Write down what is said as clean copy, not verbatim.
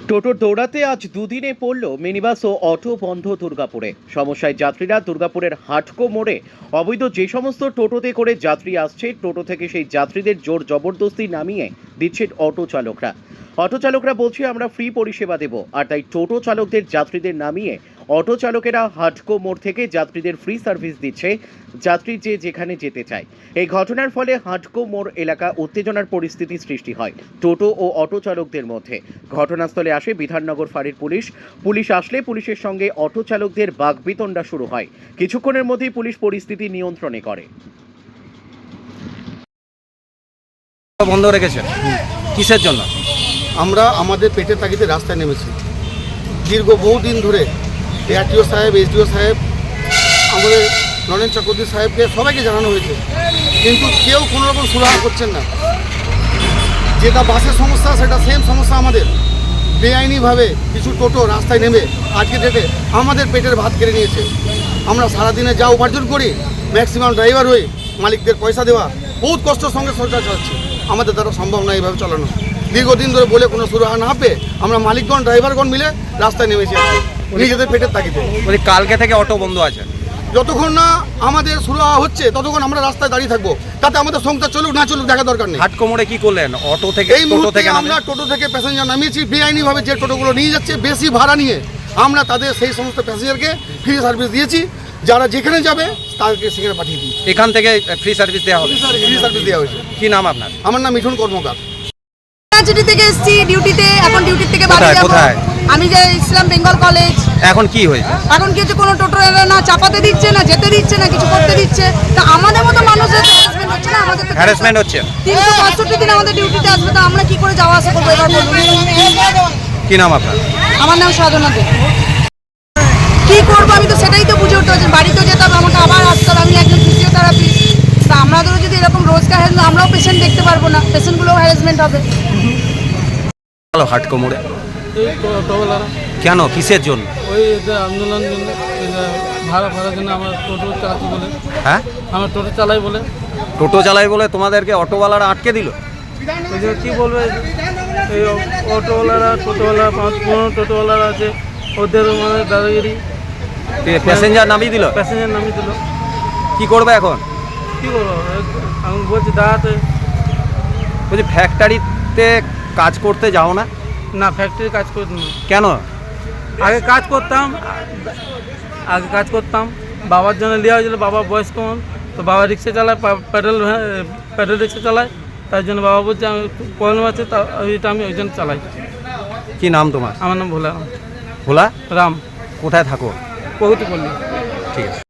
টোটোর দৌড়াতে আজ দুদিনে পড়ল মিনিবাস ও অটো বন্ধ দুর্গাপুরে। সমস্যায় যাত্রীরা দুর্গাপুরের হাটকো মোড়ে অবৈধ যে সমস্ত টোটোতে করে যাত্রী আসছে, টোটো থেকে সেই যাত্রীদের জোর জবরদস্তি নামিয়ে দিচ্ছেন অটো চালকরা। অটো চালকরা বলছে আমরা ফ্রি পরিষেবা দেব, আর তাই টোটো চালকদের যাত্রীদের নামিয়ে অটো চালকেরা হাটকো মোড় থেকে যাত্রীদের ফ্রি সার্ভিস দিচ্ছে, যাত্রী যে যেখানে যেতে চায়। এই ঘটনার ফলে হাটকো মোড় এলাকা উত্তেজনার পরিস্থিতি সৃষ্টি হয় টোটো ও অটো চালকদের মধ্যে। ঘটনাস্থলে আসে বিধাননগর ফাঁড়ির পুলিশ আসলে পুলিশের সঙ্গে অটো চালকদের বাকবিতণ্ডা শুরু হয়। কিছুক্ষণের মধ্যেই পুলিশ পরিস্থিতি নিয়ন্ত্রণে করে। বন্ধ রেখেছেন কিসের জন্য? আমরা আমাদের পেটের তাগিদে রাস্তায় নেমেছি। দীর্ঘ বহুদিন ধরে ARTO সাহেব, SDO সাহেব, আমাদের নরেন চক্রবর্তী সাহেবকে সবাইকে জানানো হয়েছে, কিন্তু কেউ কোনো রকম সুরাহা করছেন না। যেটা বাসের সমস্যা সেটা সেম সমস্যা আমাদের। বেআইনিভাবে কিছু টোটো রাস্তায় নেমে আজকে ডেটে আমাদের পেটের ভাত কেড়ে নিয়েছে। আমরা সারাদিনে যা উপার্জন করি, ম্যাক্সিমাম ড্রাইভার হয়ে মালিকদের পয়সা দেওয়া, বহুত কষ্টের সঙ্গে সরকার চালাচ্ছে। আমাদের দ্বারা সম্ভব নয় এইভাবে চালানো। দীর্ঘদিন ধরে বলে কোনো সুরাহা না পেয়ে আমরা মালিকগণ ড্রাইভারগণ মিলে রাস্তায় নেমেছি নিজেদের পেটের তাগিদে। বলি কালকে থেকে অটো বন্ধ আছে, যতক্ষণ না আমাদের সুরাহা হচ্ছে ততক্ষণ আমরা রাস্তায় দাঁড়িয়ে থাকবো। তাতে আমাদের সংসার চলুক না চলুক দেখা দরকার নেই। হাটকো মোড়ে কি করলেন? অটো থেকে এই মুহূর্তে আমরা টোটো থেকে প্যাসেঞ্জার নামিয়েছি। বেআইনিভাবে যে টোটোগুলো নিয়ে যাচ্ছে বেশি ভাড়া নিয়ে, আমরা তাদের সেই সমস্ত প্যাসেঞ্জারকে ফ্রি সার্ভিস দিয়েছি। যারা যেখানে যাবে তাদেরকে সেখানে পাঠিয়ে দিই। এখান থেকে ফ্রি সার্ভিস দেওয়া হবে। ফ্রি সার্ভিস দেওয়া হয়েছে। কি নাম আপনার? আমার নাম মিঠুন কর্মকার। চিটি থেকে এসেছি ডিউটিতে, এখন ডিউটি থেকে বাড়ি যাব। কোথায়? আমি যে ইসলাম বেঙ্গল কলেজ। এখন কি হয়েছে? এখন কি হচ্ছে, কোনো টোটো এরা না চাপাতে দিচ্ছে, না যেতে দিচ্ছে, না কিছু করতে দিচ্ছে। তা আমাদের মতো মানুষের হ্যারাসমেন্ট হচ্ছে না। আমাদের হ্যারাসমেন্ট হচ্ছে। 365 দিন আমাদের ডিউটিতে আসবে, তা আমরা কি করে যাওয়া আসা করবো এবার বলুন। কি নাম আপনার? আমার নাম সাধনা দে। কি করবো আমি তো সেটাই তো বুঝে উঠতে পারছি। বাড়িতেও যেতে হবে, আমাকে আবার আসতে হবে। আমি একজন ফিজিওথেরাপিস্ট। তা আমাদেরও যদি এরকম রোজগার হ্যারাসমেন্ট, আমরাও পেশেন্ট দেখতে পারবো না, পেশেন্টগুলোও হ্যারাসমেন্ট হবে। হ্যালো, হাটকো মোড়ে এই টোটোওয়ালারা কেন, কিসের জন্য? ওই যে আন্দোলন জন্য, ভাড়ার জন্য আমার টোটো চালাতে বলে, হ্যাঁ, আমার টোটো চালাই বলে। টোটো চালাই বলে তোমাদেরকে অটোওয়ালারা আটকে দিল? ওই যে কী বলবে, এই অটোওয়ালারা, টোটোওয়ালা 5-15 টোটোওয়ালারা আছে, ওদের মানে দাদাগিরি। প্যাসেঞ্জার নামিয়ে দিল? প্যাসেঞ্জার নামিয়ে দিল। কি করবে এখন? কী করবো, আমি বলছি দাঁড়াতে। বলছি ফ্যাক্টরিতে কাজ করতে যাও না? না, ফ্যাক্টরি কাজ করতাম না। কেন? আগে কাজ করতাম, বাবার জন্য নেওয়া হয়েছিল। বাবা বয়স্ক মানুষ, তো বাবা রিক্সা চালায়, প্যাডেল রিক্সা চালায়। তার জন্য বাবা বলছে আমি একটু প্রবলেম আছে, তা ওইটা আমি ওই জন্য চালাই। কি নাম তোমার? আমার নাম ভোলা ভোলা। রাম। কোথায় থাকো? প্রগতি পল্লী। ঠিক আছে।